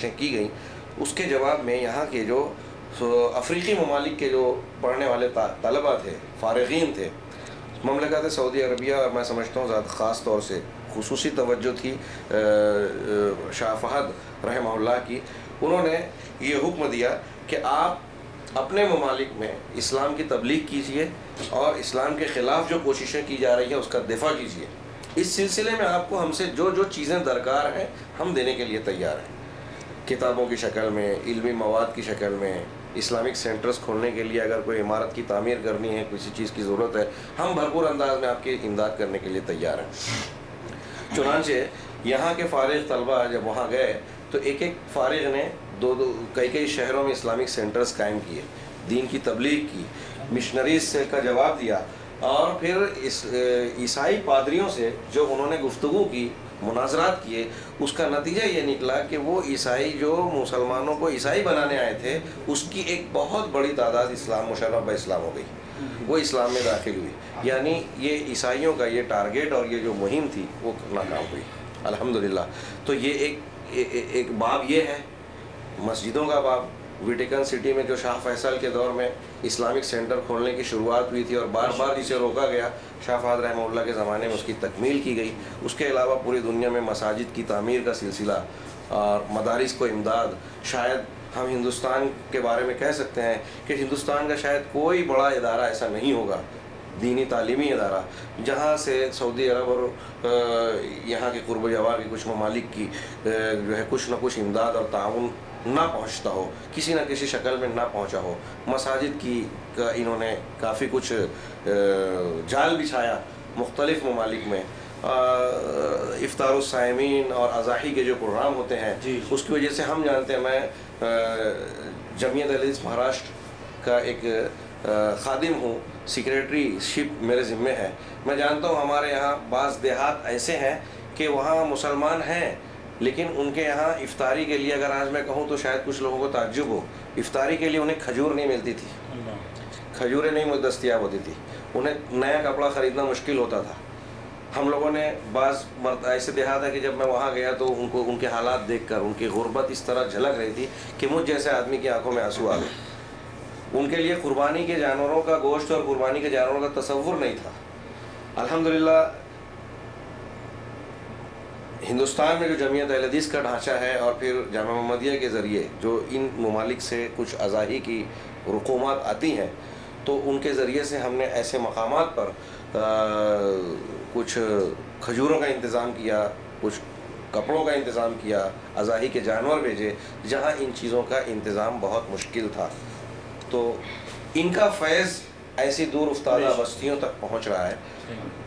کوششیں کی گئیں، اس کے جواب میں یہاں کے جو افریقی ممالک کے جو پڑھنے والے طلبہ تھے، فارغین تھے، مملکت سعودی عربیہ، اور میں سمجھتا ہوں ذات خاص طور سے خصوصی توجہ تھی شاہ فہد رحمہ اللہ کی، انہوں نے یہ حکم دیا کہ آپ اپنے ممالک میں اسلام کی تبلیغ کیجئے اور اسلام کے خلاف جو کوششیں کی جا رہی ہیں اس کا دفاع کیجئے۔ اس سلسلے میں آپ کو ہم سے جو جو چیزیں درکار ہیں ہم دینے کے لیے تیار ہیں، کتابوں کی شکل میں، علمی مواد کی شکل میں، اسلامک سینٹرز کھولنے کے لیے اگر کوئی عمارت کی تعمیر کرنی ہے، کسی چیز کی ضرورت ہے، ہم بھرپور انداز میں آپ کی امداد کرنے کے لیے تیار ہیں۔ چنانچہ یہاں کے فارغ طلبہ جب وہاں گئے تو ایک ایک فارغ نے کئی شہروں میں اسلامک سینٹرز قائم کیے، دین کی تبلیغ کی، مشنریز سے کا جواب دیا، اور پھر عیسائی پادریوں سے جو انہوں نے گفتگو کی، مناظرات کیے، اس کا نتیجہ یہ نکلا کہ وہ عیسائی جو مسلمانوں کو عیسائی بنانے آئے تھے، اس کی ایک بہت بڑی تعداد اسلام مشرف اسلام ہو گئی، وہ اسلام میں داخل ہوئی، یعنی یہ عیسائیوں کا یہ ٹارگیٹ اور یہ جو مہم تھی وہ ناکام ہوئی الحمدللہ۔ تو یہ ایک باب یہ ہے مسجدوں کا باب۔ ویٹیکن سٹی میں جو شاہ فیصل کے دور میں اسلامک سینٹر کھولنے کی شروعات ہوئی تھی اور بار بار جسے روکا گیا، شاہ فہد رحمہ اللہ کے زمانے میں اس کی تکمیل کی گئی۔ اس کے علاوہ پوری دنیا میں مساجد کی تعمیر کا سلسلہ اور مدارس کو امداد، شاید ہم ہندوستان کے بارے میں کہہ سکتے ہیں کہ ہندوستان کا شاید کوئی بڑا ادارہ ایسا نہیں ہوگا، دینی تعلیمی ادارہ، جہاں سے سعودی عرب اور یہاں کے قرب و جوار کے کچھ ممالک کی جو ہے کچھ نہ کچھ امداد اور تعاون نہ پہنچتا ہو، کسی نہ کسی شکل میں نہ پہنچا ہو۔ مساجد کی کا انہوں نے کافی کچھ جال بچھایا مختلف ممالک میں، افطار الصائمین اور اضاحی کے جو پروگرام ہوتے ہیں اس کی وجہ سے ہم جانتے ہیں، میں جمعیت اہل حدیث مہاراشٹر کا ایک خادم ہوں، سیکریٹری شپ میرے ذمے ہے، میں جانتا ہوں ہمارے یہاں بعض دیہات ایسے ہیں کہ وہاں مسلمان ہیں لیکن ان کے یہاں افطاری کے لیے، اگر آج میں کہوں تو شاید کچھ لوگوں کو تعجب ہو، افطاری کے لیے انہیں کھجور نہیں ملتی تھی، کھجوریں نہیں دستیاب ہوتی تھی، انہیں نیا کپڑا خریدنا مشکل ہوتا تھا۔ ہم لوگوں نے بعض ایسے دیہات ہے کہ جب میں وہاں گیا تو ان کے حالات دیکھ کر ان کی غربت اس طرح جھلک رہی تھی کہ مجھ جیسے آدمی کی آنکھوں میں آنسو آ گئے۔ ان کے لیے قربانی کے جانوروں کا گوشت اور قربانی کے جانوروں کا تصور نہیں تھا۔ الحمدللہ ہندوستان میں جو جمعیت اہل حدیث کا ڈھانچہ ہے اور پھر جامعہ محمدیہ کے ذریعے جو ان ممالک سے کچھ اضاحی کی رقومات آتی ہیں، تو ان کے ذریعے سے ہم نے ایسے مقامات پر کچھ کھجوروں کا انتظام کیا، کچھ کپڑوں کا انتظام کیا، اضاحی کے جانور بھیجے جہاں ان چیزوں کا انتظام بہت مشکل تھا۔ تو ان کا فیض ایسی دور افتادہ بستیوں تک پہنچ رہا ہے۔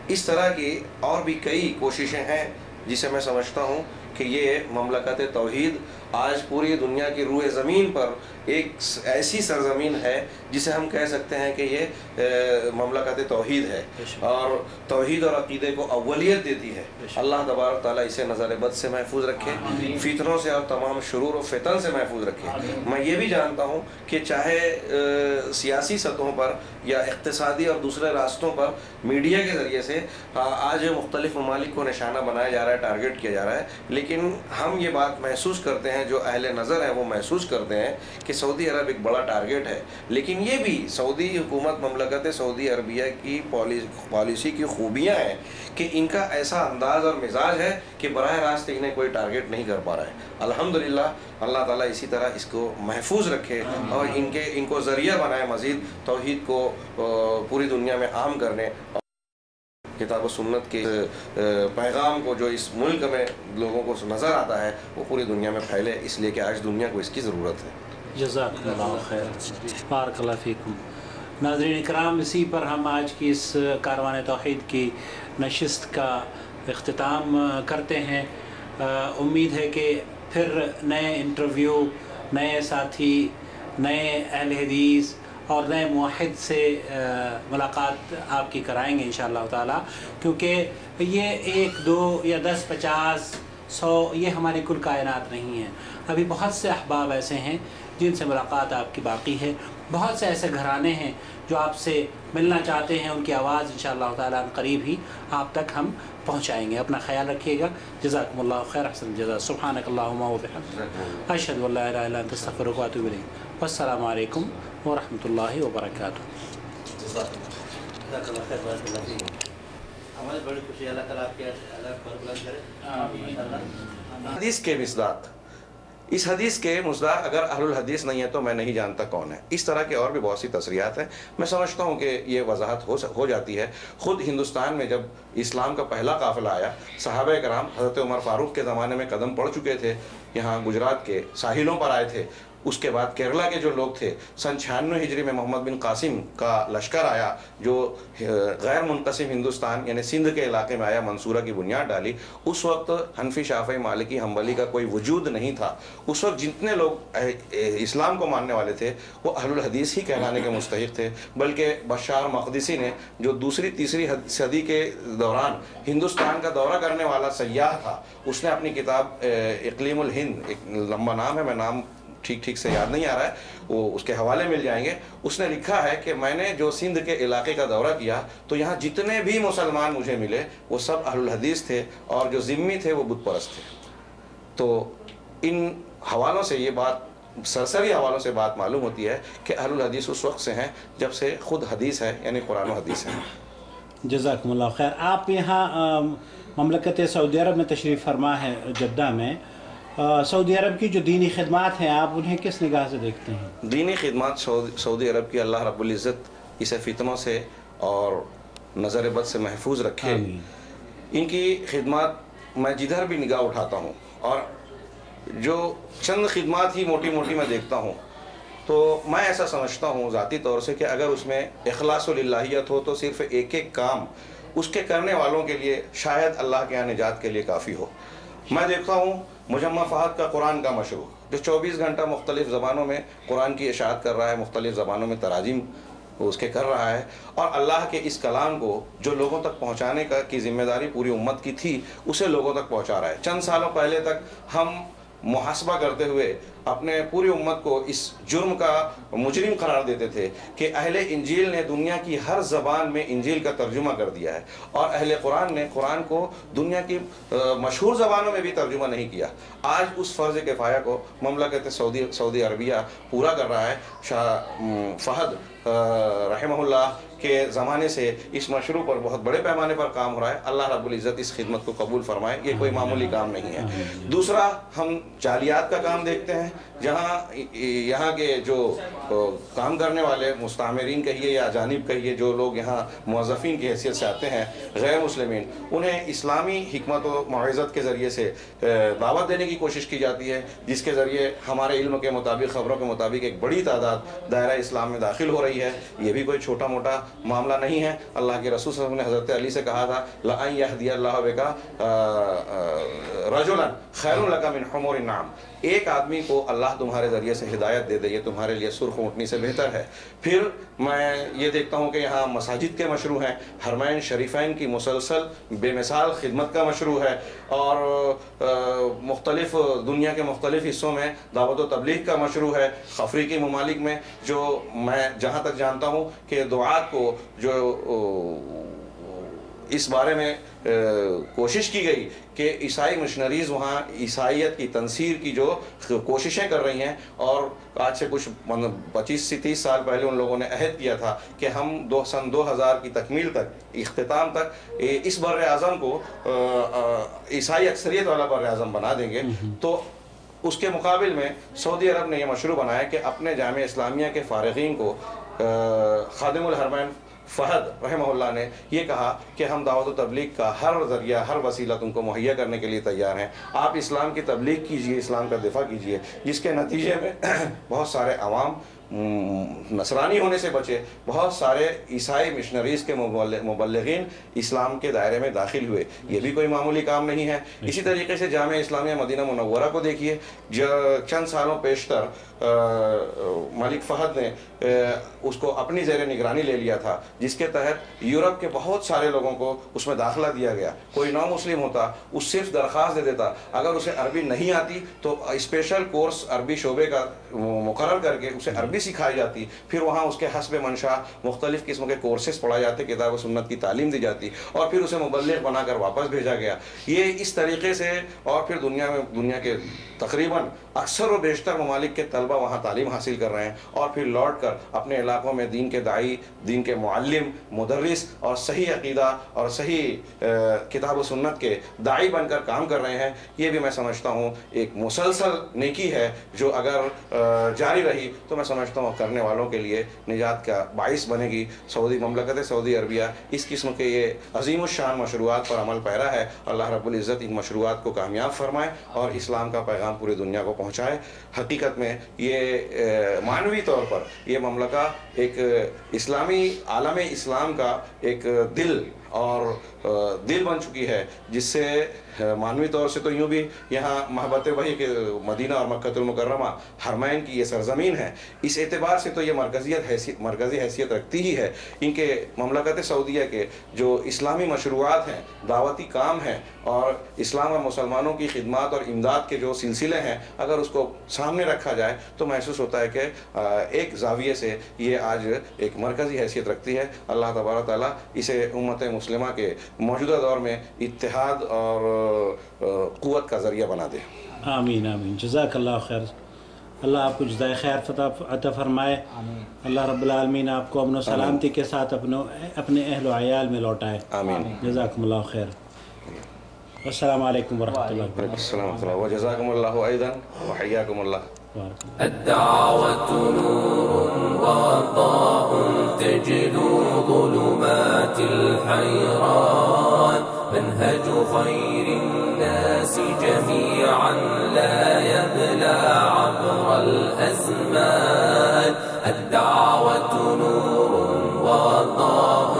اس طرح کی اور بھی کئی کوششیں ہیں جسے میں سمجھتا ہوں کہ یہ مملکت توحید آج پوری دنیا کی روئے زمین پر ایک ایسی سرزمین ہے جسے ہم کہہ سکتے ہیں کہ یہ مملکت توحید ہے اور توحید اور عقیدے کو اولیت دیتی ہے۔ اللہ تبارک تعالیٰ اسے نظر بد سے محفوظ رکھے، فتنوں سے اور تمام شرور و فتن سے محفوظ رکھے۔ میں یہ بھی جانتا ہوں کہ چاہے سیاسی سطحوں پر یا اقتصادی اور دوسرے راستوں پر میڈیا کے ذریعے سے آج مختلف ممالک کو نشانہ بنایا جا رہا ہے، ٹارگٹ کیا جا رہا ہے، لیکن ہم یہ بات محسوس کرتے ہیں، جو اہل نظر ہیں وہ محسوس کرتے ہیں کہ سعودی عرب ایک بڑا ٹارگٹ ہے، لیکن یہ بھی سعودی حکومت مملکت سعودی عربیہ کی پالیسی کی خوبیاں ہیں کہ ان کا ایسا انداز اور مزاج ہے کہ براہ راست انہیں کوئی ٹارگٹ نہیں کر پا رہا ہے۔ الحمدللہ اللہ تعالیٰ اسی طرح اس کو محفوظ رکھے اور ان کو ذریعہ بنائے مزید توحید کو پوری دنیا میں عام کرنے، کتاب و سنت کے پیغام کو جو اس ملک میں لوگوں کو نظر آتا ہے وہ پوری دنیا میں پھیلے، اس لیے کہ آج دنیا کو اس کی ضرورت ہے۔ جزاک اللہ خیر، بارک اللہ فیکم۔ ناظرین اکرام، اسی پر ہم آج کی اس کاروان توحید کی نشست کا اختتام کرتے ہیں۔ امید ہے کہ پھر نئے انٹرویو، نئے ساتھی، نئے اہل حدیث اور نئے موحد سے ملاقات آپ کی کرائیں گے انشاءاللہ تعالی، کیونکہ یہ 1، 2 یا 10، 50 یہ ہماری کل کائنات نہیں ہے. ابھی بہت سے احباب ایسے ہیں جن سے ملاقات آپ کی باقی ہے. بہت سے ایسے گھرانے ہیں جو آپ سے ملنا چاہتے ہیں. ان کی آواز انشاءاللہ تعالیٰ قریب ہی آپ تک ہم پہنچائیں گے. اپنا خیال رکھیے گا. جزاکم اللہ خیر. احسن الجزاء. سبحانک اللہم و بحمدک اشہد ان لا الہ الا انت استغفرک و اتوب الیک. والسلام علیکم ورحمۃ اللہ وبرکاتہ. جزاک اللہ خیر. بارک اللہ فیک. ہماری بڑی خوشی ہے. اللہ تعالیٰ آپ کے اللہ پر بلند کرے. حدیث کے مصداق، اس حدیث کے مصداق اگر اہل الحدیث نہیں ہے تو میں نہیں جانتا کون ہے. اس طرح کے اور بھی بہت سی تصریحات ہیں. میں سمجھتا ہوں کہ یہ وضاحت ہو جاتی ہے. خود ہندوستان میں جب اسلام کا پہلا قافلہ آیا، صحابہ کرام حضرت عمر فاروق کے زمانے میں قدم پڑ چکے تھے، یہاں گجرات کے ساحلوں پر آئے تھے. اس کے بعد کیرلا کے جو لوگ تھے، سن 96 ہجری میں محمد بن قاسم کا لشکر آیا جو غیر منقسم ہندوستان یعنی سندھ کے علاقے میں آیا، منصورہ کی بنیاد ڈالی. اس وقت حنفی، شافعی، مالکی، حنبلی کا کوئی وجود نہیں تھا. اس وقت جتنے لوگ اسلام کو ماننے والے تھے وہ اہل الحدیث ہی کہلانے کے مستحق تھے. بلکہ بشار مقدسی نے جو دوسری تیسری صدی کے دوران ہندوستان کا دورہ کرنے والا سیاح تھا، اس نے اپنی کتاب اقلیم الہند، ایک لمبا نام ہے، میں نام ٹھیک سے یاد نہیں آ رہا ہے، وہ اس کے حوالے مل جائیں گے. اس نے لکھا ہے کہ میں نے جو سندھ کے علاقے کا دورہ کیا تو یہاں جتنے بھی مسلمان مجھے ملے وہ سب اہل الحدیث تھے، اور جو ذمی تھے وہ بت پرست تھے. تو ان حوالوں سے یہ بات، سرسری حوالوں سے بات معلوم ہوتی ہے کہ اہل الحدیث اس وقت سے ہیں جب سے خود حدیث ہے، یعنی قرآن و حدیث ہے. جزاکم اللہ خیر. آپ یہاں مملکت سعودی عرب میں تشریف فرما ہے، جدہ میں. سعودی عرب کی جو دینی خدمات ہیں آپ انہیں کس نگاہ سے دیکھتے ہیں؟ دینی خدمات سعودی عرب کی اللہ رب العزت اسے فتنوں سے اور نظر بد سے محفوظ رکھے. ان کی خدمات میں جدھر بھی نگاہ اٹھاتا ہوں، اور جو چند خدمات ہی موٹی موٹی میں دیکھتا ہوں، تو میں ایسا سمجھتا ہوں ذاتی طور سے کہ اگر اس میں اخلاص و للہیت ہو تو صرف ایک ایک کام اس کے کرنے والوں کے لیے شاید اللہ کے یہاں نجات کے لیے کافی ہو. میں دیکھتا ہوں مجمع فہد کا قرآن کا مشروع جو 24 گھنٹہ مختلف زبانوں میں قرآن کی اشاعت کر رہا ہے، مختلف زبانوں میں تراجم اس کے کر رہا ہے، اور اللہ کے اس کلام کو جو لوگوں تک پہنچانے کی ذمہ داری پوری امت کی تھی اسے لوگوں تک پہنچا رہا ہے. چند سالوں پہلے تک ہم محاسبہ کرتے ہوئے اپنے پوری امت کو اس جرم کا مجرم قرار دیتے تھے کہ اہل انجیل نے دنیا کی ہر زبان میں انجیل کا ترجمہ کر دیا ہے، اور اہل قرآن نے قرآن کو دنیا کی مشہور زبانوں میں بھی ترجمہ نہیں کیا. آج اس فرض کفایہ کو مملکت سعودی عربیہ پورا کر رہا ہے. شاہ فہد رحمہ اللہ کے زمانے سے اس مشروع پر بہت بڑے پیمانے پر کام ہو رہا ہے. اللہ رب العزت اس خدمت کو قبول فرمائے. یہ کوئی معمولی کام نہیں ہے. دوسرا، ہم جالیات کا کام دیکھتے ہیں، جہاں یہاں کے جو کام کرنے والے مستعمرین کہیے یا اجانب کہیے، جو لوگ یہاں موظفین کی حیثیت سے آتے ہیں غیر مسلمین، انہیں اسلامی حکمت و موعظت کے ذریعے سے دعوت دینے کی کوشش کی جاتی ہے، جس کے ذریعے ہمارے علم کے مطابق، خبروں کے مطابق ایک بڑی تعداد دائرہ اسلام میں داخل ہو رہی ہے. یہ بھی کوئی چھوٹا موٹا معاملہ نہیں ہے. اللہ کے رسول صلی اللہ علیہ وسلم نے حضرت علی سے کہا تھا لَأَن يَهْدِيَ اللَّهُ بِكَ رَجُلًا خَيْرٌ لَكَ مِنْ حُمُورِ النَّعَمِ. ایک آدمی کو اللہ تمہارے ذریعے سے ہدایت دے دے، یہ تمہارے لیے سرخ اونٹنی سے بہتر ہے. پھر میں یہ دیکھتا ہوں کہ یہاں مساجد کے مشروع ہیں، حرمین شریفین کی مسلسل بے مثال خدمت کا مشروع ہے، اور مختلف دنیا کے مختلف حصوں میں دعوت و تبلیغ کا مشروع ہے. افریقی ممالک میں جو میں جہاں تک جانتا ہوں کہ دعات کو جو اس بارے میں کوشش کی گئی کہ عیسائی مشنریز وہاں عیسائیت کی تنصیر کی جو کوششیں کر رہی ہیں، اور آج سے کچھ 25 سے 30 سال پہلے ان لوگوں نے عہد کیا تھا کہ ہم سن 2000 کی تکمیل تک، اختتام تک اس بر اعظم کو عیسائی اکثریت والا بر اعظم بنا دیں گے. تو اس کے مقابل میں سعودی عرب نے یہ مشروع بنایا کہ اپنے جامعہ اسلامیہ کے فارغین کو خادم الحرمین فہد رحمہ اللہ نے یہ کہا کہ ہم دعوت و تبلیغ کا ہر ذریعہ، ہر وسیلہ تم کو مہیا کرنے کے لیے تیار ہیں. آپ اسلام کی تبلیغ کیجئے، اسلام کا دفاع کیجئے، جس کے نتیجے میں بہت سارے عوام نصرانی ہونے سے بچے، بہت سارے عیسائی مشنریز کے مبلغین اسلام کے دائرے میں داخل ہوئے. یہ بھی کوئی معمولی کام نہیں ہے. اسی طریقے سے جامعہ اسلامیہ مدینہ منورہ کو دیکھیے، چند سالوں پیشتر ملک فہد نے اس کو اپنی زیر نگرانی لے لیا تھا، جس کے تحت یورپ کے بہت سارے لوگوں کو اس میں داخلہ دیا گیا. کوئی نو مسلم ہوتا اس صرف درخواست دے دیتا، اگر اسے عربی نہیں آتی تو اسپیشل کورس عربی شعبے کا مقرر کر کے اسے عربی سکھائی جاتی، پھر وہاں اس کے حسب منشا مختلف قسم کے کورسز پڑھائے جاتے، کتاب و سنت کی تعلیم دی جاتی، اور پھر اسے مبلغ بنا کر واپس بھیجا گیا. یہ اس طریقے سے، اور پھر دنیا کے تقریباً اکثر و بیشتر ممالک کے طلبہ وہاں تعلیم حاصل کر رہے ہیں، اور پھر لوٹ کر اپنے علاقوں میں دین کے داعی، دین کے معلم، مدرس اور صحیح عقیدہ اور صحیح کتاب و سنت کے داعی بن کر کام کر رہے ہیں. یہ بھی میں سمجھتا ہوں ایک مسلسل نیکی ہے جو اگر جاری رہی تو میں سمجھتا ہوں کرنے والوں کے لیے نجات کا باعث بنے گی. مملکت سعودی عربیہ اس قسم کے یہ عظیم الشان مشروعات پر عمل پیرا ہے. اللہ رب العزت ان مشروعات کو کامیاب فرمائے اور اسلام کا پیغام پوری دنیا کو پہنچائے. حقیقت میں یہ معنوی طور پر یہ مملکہ ایک اسلامی عالم اسلام کا ایک دل بن چکی ہے، جس سے معنوی طور سے تو یوں بھی یہاں محبت وحی کہ مدینہ اور مکہ المکرمہ حرمین کی یہ سرزمین ہے. اس اعتبار سے تو یہ مرکزی حیثیت رکھتی ہی ہے. ان کے مملکت سعودیہ کے جو اسلامی مشروعات ہیں، دعوتی کام ہیں، اور اسلام اور مسلمانوں کی خدمات اور امداد کے جو سلسلے ہیں، اگر اس کو سامنے رکھا جائے تو محسوس ہوتا ہے کہ ایک زاویے سے یہ آج ایک مرکزی حیثیت رکھتی ہے. اللہ تبارک تعالیٰ اسے امت مسلمہ کے موجودہ دور میں اتحاد اور قوت کا ذریعہ بنا دے. آمین آمین. جزاک اللہ خیر. اللہ آپ کو جزائے خیر عطا فرمائے. اللہ رب العالمین آپ کو امن و سلامتی کے ساتھ اپنے اہل و عیال میں لوٹائے. آمین. جزاکم اللہ خیر. السلام علیکم ورحمۃ اللہ. وعلیکم السلام ورحمۃ اللہ. وجزاکم اللہ ایضا وحیاکم اللہ. الدعوة نور وضاء تجلو ظلمات الحيران منهج خير الناس جميعا لا يبلى عبر الأزمان. الدعوة نور وضاء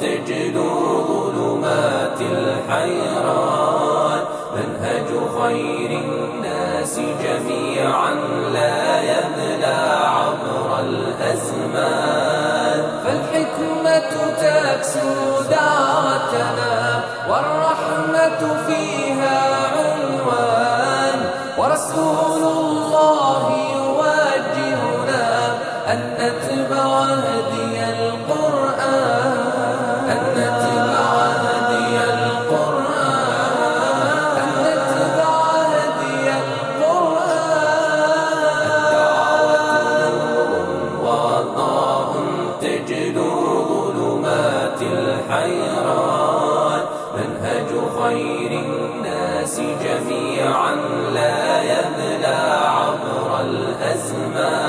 تجلو ظلمات الحيران منهج خير الناس جميعا لا يبلى عبر الأزمان. فالحكمة تكسو دعوتنا والرحمة فيها عنوان، ورسول الله يوجهنا أن نتبع هدي القرآن، أن نتبع هدي القرآن، أن نتبع هدي القرآن. الدعوة نور وضاء تجلو ظلمات الحيران منهج خير الناس جميعا لا يبلى عبر الأزمان.